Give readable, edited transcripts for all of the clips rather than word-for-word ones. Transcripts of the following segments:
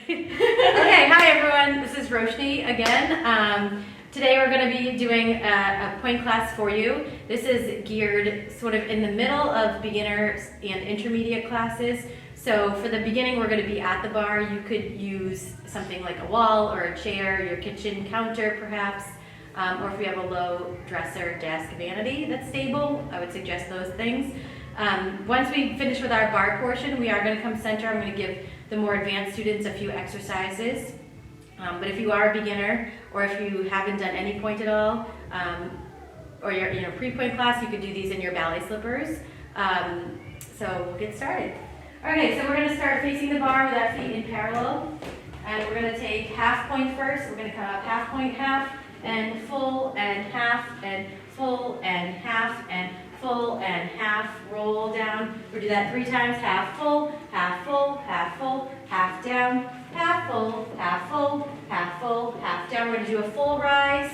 Okay, hi everyone. This is Roshni again. Today we're going to be doing a Pointe class for you. This is geared sort of in the middle of beginner and intermediate classes. So for the beginning, we're going to be at the bar. You could use something like a wall or a chair, your kitchen counter perhaps, or if you have a low dresser, desk, vanity that's stable, I would suggest those things. Once we finish with our bar portion, we are going to come center. I'm going to give the more advanced students a few exercises. But if you are a beginner, or if you haven't done any Pointe at all, or you're in a pre-Pointe class, you could do these in your ballet slippers. So we'll get started. Okay, so we're going to start facing the bar with our feet in parallel. And we're going to take half Pointe first. We're going to come up half Pointe, half, and full, and half, and full, and half, and full, and half, roll down. We'll do that 3 times, half full, half full, half full, half down, half full, half full, half full, half down. We're going to do a full rise,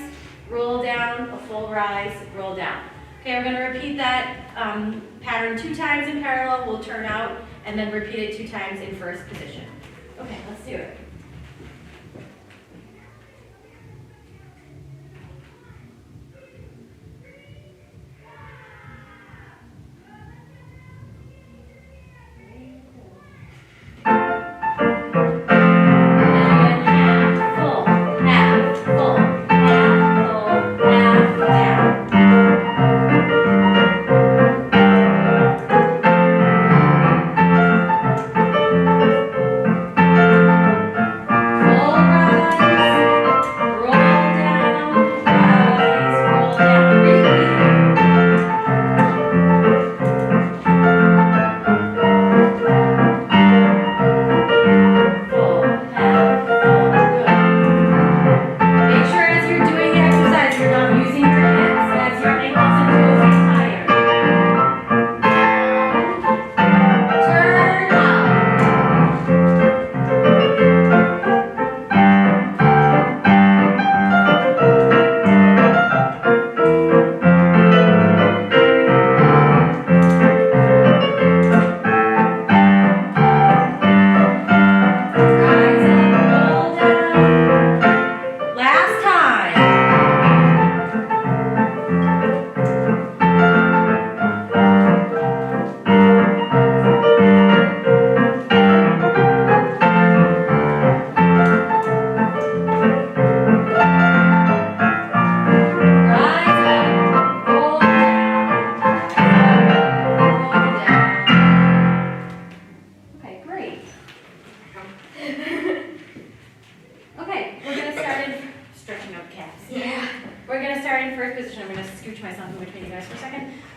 roll down, a full rise, roll down. Okay, we're going to repeat that pattern 2 times in parallel. We'll turn out and then repeat it 2 times in first position. Okay, let's do it.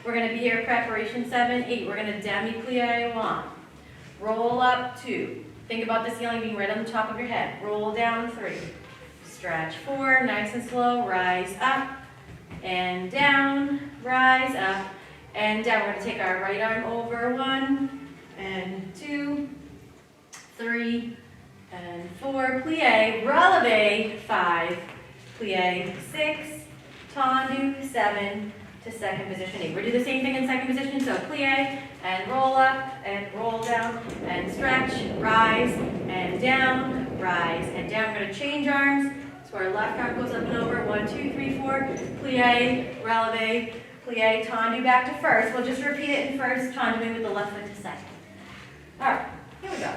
We're going to be here preparation 7, 8. We're going to demi-plie 1. Roll up 2. Think about the ceiling being right on the top of your head. Roll down 3. Stretch 4, nice and slow. Rise up and down. Rise up and down. We're going to take our right arm over 1 and 2, 3 and 4. Plie, releve 5. Plie 6, tendu 7. To second position 8. We'll do the same thing in second position. So plie and roll up and roll down and stretch, rise and down, rise and down. We're going to change arms. So our left arm goes up and over. 1, 2, 3, 4. Plie, releve, plie, tendu back to first. We'll just repeat it in first, tendu with the left foot to second. All right, here we go.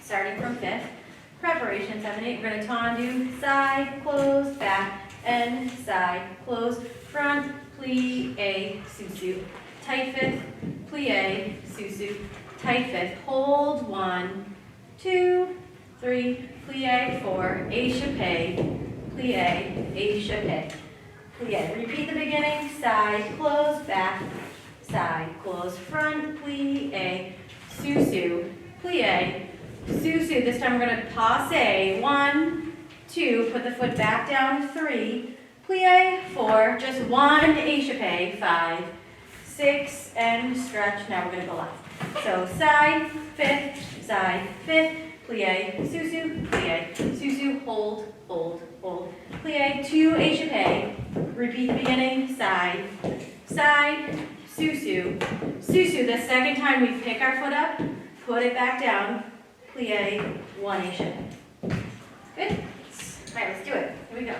starting from fifth. Preparation, 7, 8. We're going to tendu, side, close, back, and side, close, front, plie, susu. Tight fifth, plie, susu. Tight fifth, hold, 1, 2, 3, plie, 4, échappé, plie, échappé, plie. Repeat the beginning, side, close, back, side, close, front, plie, susu, plie, susu. This time we're going to passe, 1, 2, put the foot back down, 3, plie, 4, just 1, échappé, 5, 6, and stretch. Now we're going to go left. So side, fifth, plie, susu, hold, hold, hold. Plie, 2, échappé. Repeat the beginning, side, side, susu, susu. The second time we pick our foot up, put it back down, plie, 1 échappé. Good? All right, let's do it. Here we go.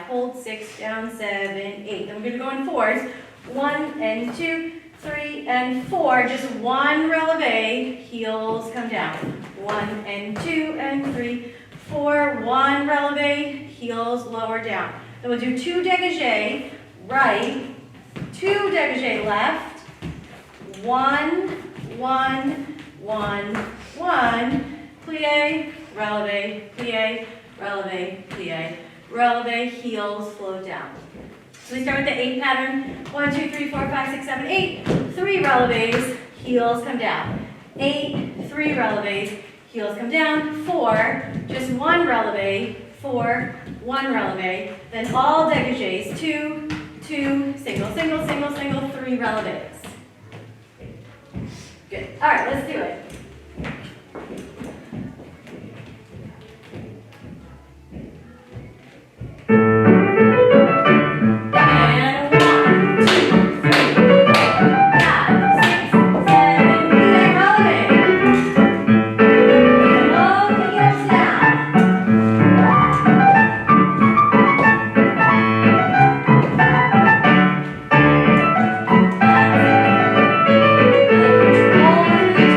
Hold 6, down 7, 8. Then we're going to go in fours. 1 and 2, 3 and 4. Just 1 releve, heels come down. 1 and 2 and 3, 4. 1 releve, heels lower down. Then we'll do 2 dégagé, right, 2 dégagé left, 1, 1, 1, 1, plie, releve, plie, releve, plie. Releve, heels flow down. So we start with the 8 pattern. 1, 2, 3, 4, 5, 6, 7, 8. 3 releves, heels come down. 8, 3 releves, heels come down. 4, just 1 releve. 4, 1 releve. Then all dégagés. 2, 2, single, single, single, single, 3 releves. Good. All right, let's do it.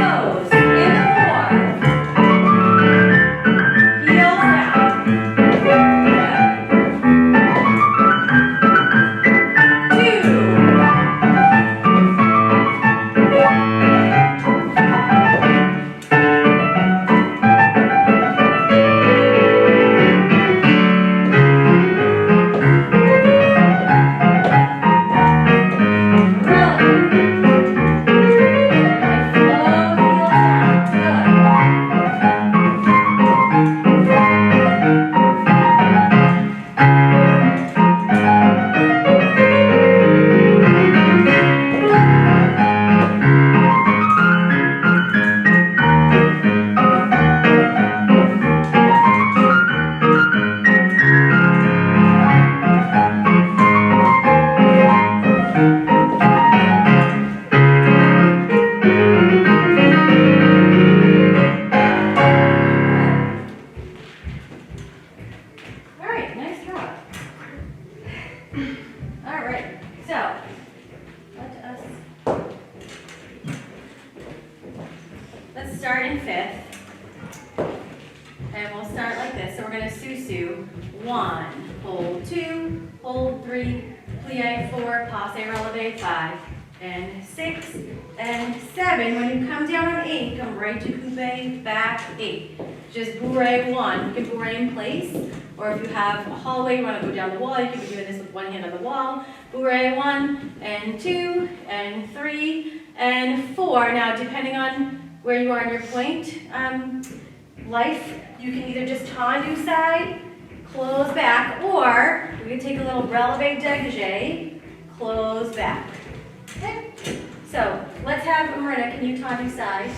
Toes. And we'll start like this. So we're going to susu. 1, hold 2, hold 3, plie 4, passe releve 5, and 6, and 7. When you come down on 8, come right to coupe, back 8. Just bourrée 1. You can bourrée in place, or if you have a hallway, you want to go down the wall, you can be doing this with one hand on the wall. Bourrée 1, and 2, and 3, and 4. Now, depending on where you are in your point life, you can either just tendu side, close back, or we can take a little releve dégagé, close back. Okay? So let's have Marina, can you tendu side?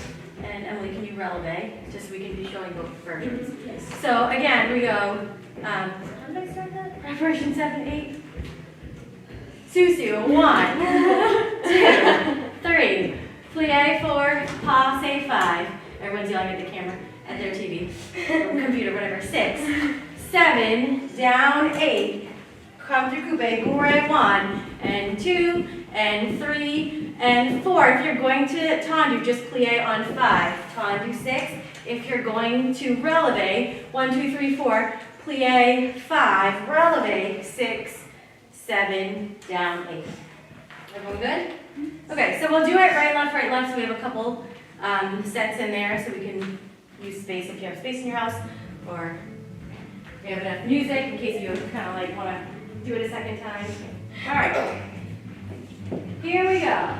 And Emily, can you releve? Just so we can be showing both versions. Yes. So again, we go, how did I start that? Preparation 7, 8. Susu, 1, 2, 3. Plie 4, passe 5. Everyone's yelling at the camera, at their TV, or computer, whatever. 6, 7, down 8. Come through coupe, bourrée 1, and 2, and 3, and 4. If you're going to tendu, just plie on 5. Tendu 6. If you're going to releve, 1, 2, 3, 4, plie 5, releve 6, 7, down 8. Everyone good? Okay, so we'll do it right, left, so we have a couple sets in there so we can use space if you have space in your house, or we have enough music in case you kind of like want to do it a second time. All right, here we go.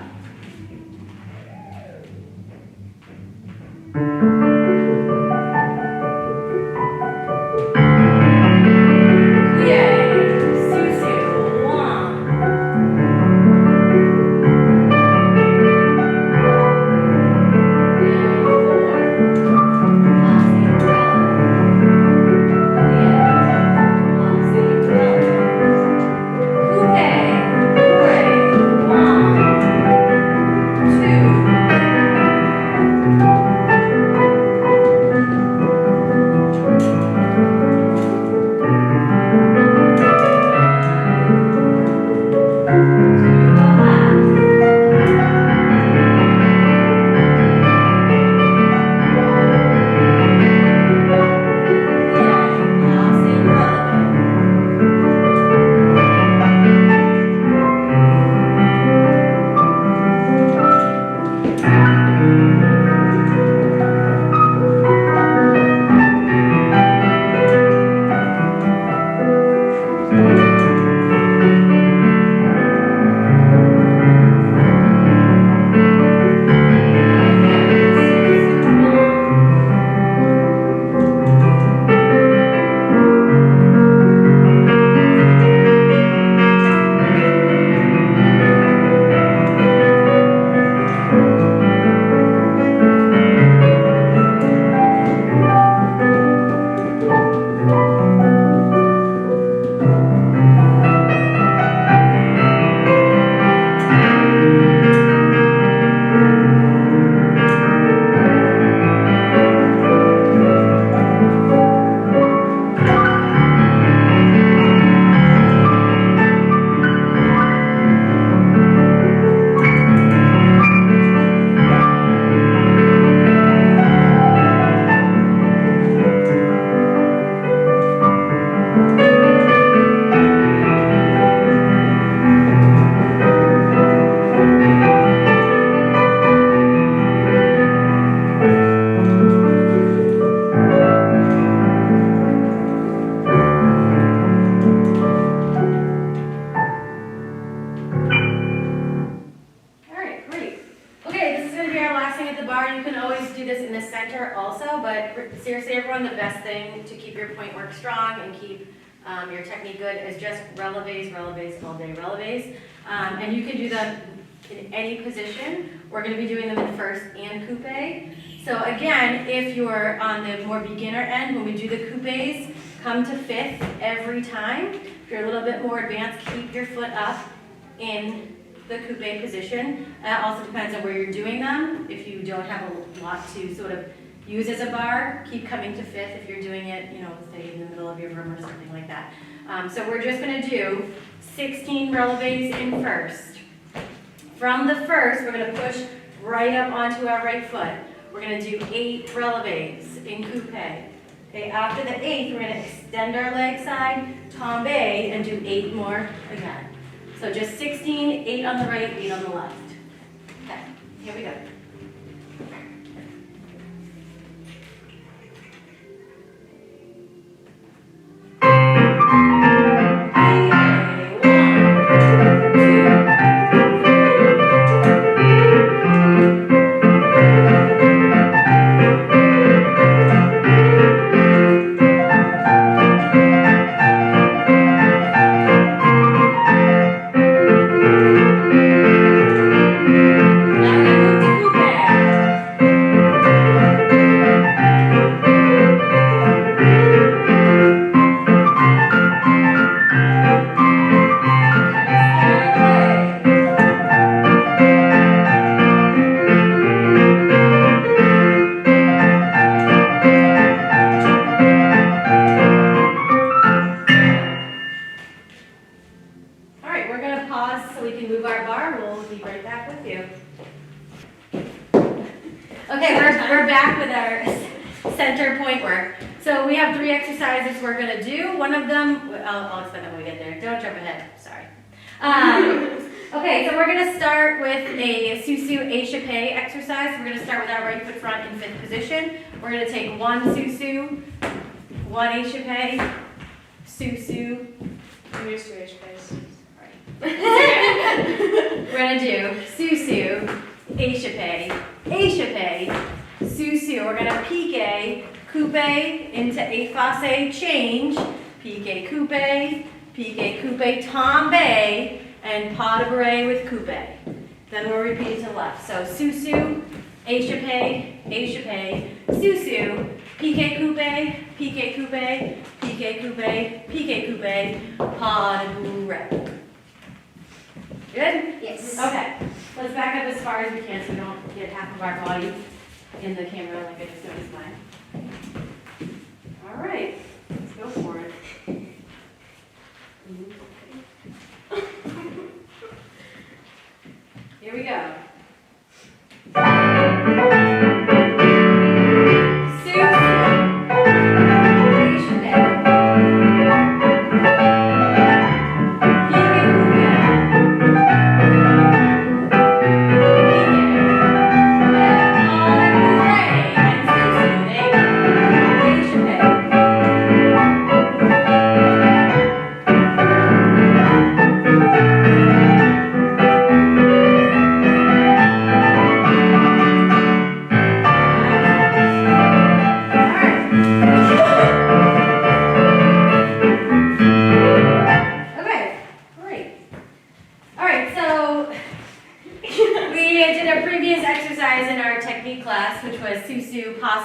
Seriously, everyone, the best thing to keep your point work strong and keep your technique good is just releves all day, releves. And you can do them in any position. We're going to be doing them in first and coupe. So again, if you're on the more beginner end, when we do the coupes, come to fifth every time. If you're a little bit more advanced, keep your foot up in the coupe position. It also depends on where you're doing them. If you don't have a lot to sort of use as a bar, keep coming to fifth if you're doing it, you know, say in the middle of your room or something like that. So we're just going to do 16 releves in first. From the first, we're going to push right up onto our right foot. We're going to do 8 releves in coupe. Okay, after the 8th, we're gonna extend our leg side, tombe, and do 8 more again. So just 16, 8 on the right, 8 on the left. Okay, here we go. Okay, we're back with our center point work. So we have 3 exercises we're going to do. One of them, I'll explain that when we get there. Don't jump ahead. Sorry. Okay, so we're going to start with a susu échappé exercise. We're going to start with our right foot front in 5th position. We're going to take 1 susu, 1 échappé, susu. I'm used to échappés. We're going to do susu, échappé, échappé, susu. We're going to pique, coupe into efface, change, pique, coupe, tombe, and pas de bourrée with coupe. Then we'll repeat it to the left. So susu, échappé, échappé, susu, pique, coupe, pique, coupe, pique, coupe, pique, coupe, pas de bourrée. Good? Yes. Okay. Let's back up as far as we can so we don't get half of our body in the camera like I just noticed mine. All right. Let's go for it. Here we go.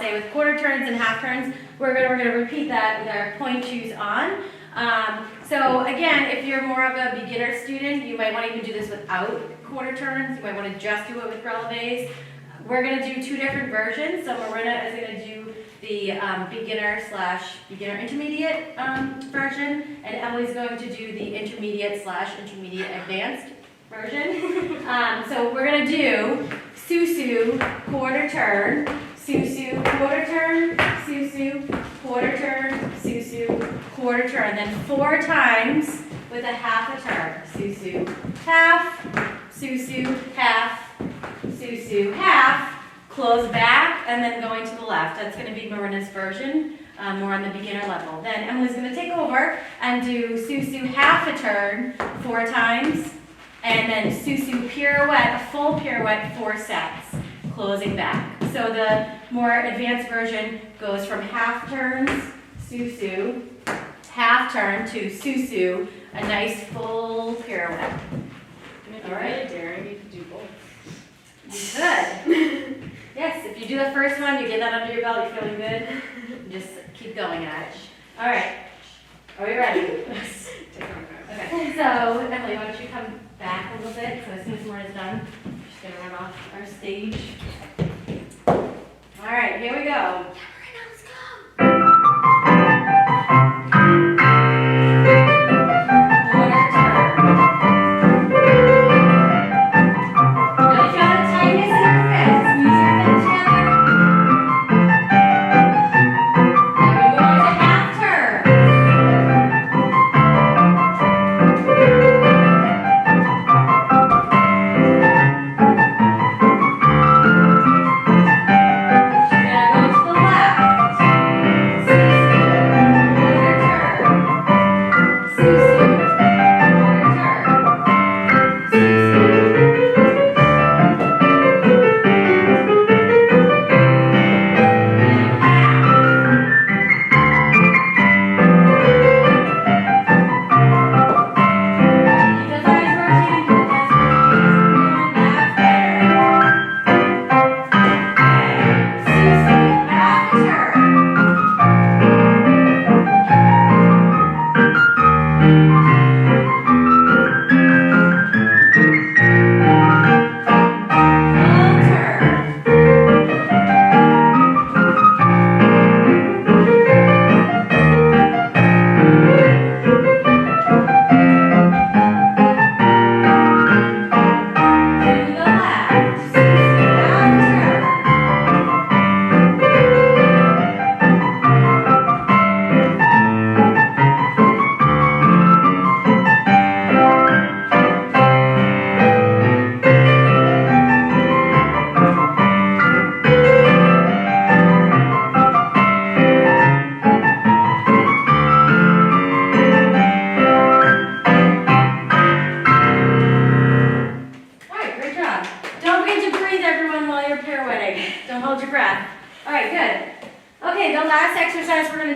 With quarter turns and half turns. We're going to repeat that with our pointe shoes on. So again, if you're more of a beginner student, you might want to even do this without quarter turns. You might want to just do it with releves. We're going to do 2 different versions. So Marina is going to do the beginner intermediate version, and Emily's going to do the intermediate advanced version. So we're going to do susu, quarter turn, susu, quarter turn, susu, quarter turn, susu, quarter turn. Then 4 times with a half a turn. Susu, half, susu, half, susu, half. Close back and then going to the left. That's going to be Marina's version, more on the beginner level. Then Emily's going to take over and do susu, half a turn 4 times. And then susu pirouette, a full pirouette, 4 sets, closing back. So the more advanced version goes from half turns, susu, half turn to susu, a nice full pirouette. All right, daring, you can do both. You could. Yes, if you do the first one, you get that under your belt, you're feeling good, just keep going at it. All right, are we ready? Okay, so Emily, why don't you come back a little bit, so as soon as Marina's done, she's going to run off our stage. All right, here we go. There we go.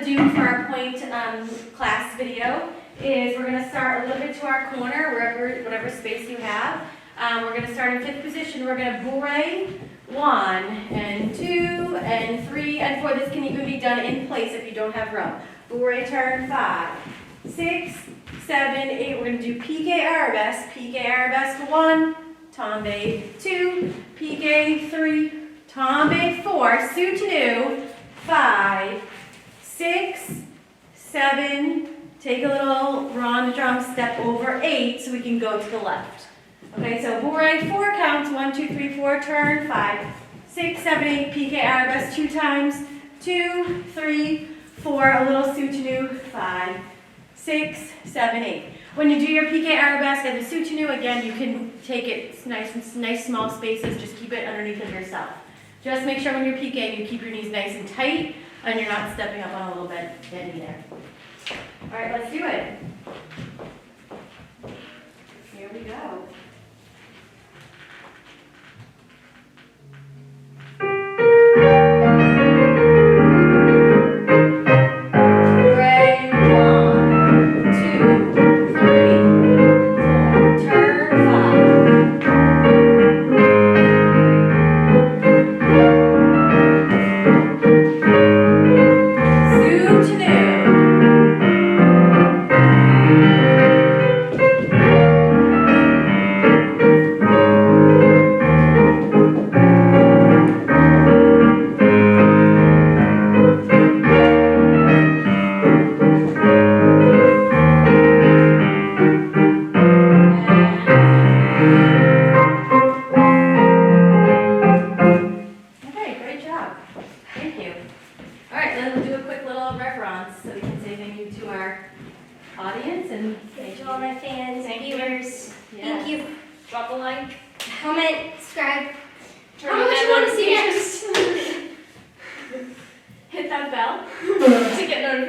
to do for our Pointe class video is we're going to start a little bit to our corner, whatever space you have. We're going to start in 5th position. We're going to bourrée 1 and 2 and 3 and 4. This can even be done in place if you don't have room. Bourrée turn 5, 6, 7, 8. We're going to do piqué arabesque 1, tombe 2, piqué 3, tombe 4, soutenu 5, 6, 7. Take a little rond drum step over 8 so we can go to the left. Okay, so bourrée 4 counts, 1, 2, 3, 4, turn 5, 6, 7, 8, piqué arabesque 2 times, 2, 3, 4, a little soutenu, 5, 6, 7, 8. When you do your piqué arabesque and the soutenu, again, you can take it nice small spaces, just keep it underneath of yourself. Just make sure when you're piqué, you keep your knees nice and tight and you're not stepping up on a little bit either. All right, let's do it. Here we go. Audience and thank you all my fans, viewers. Yes. Thank you. Drop a like. Comment, subscribe. Turn How on much that you want to see notifications. next? Hit that bell to get notifications.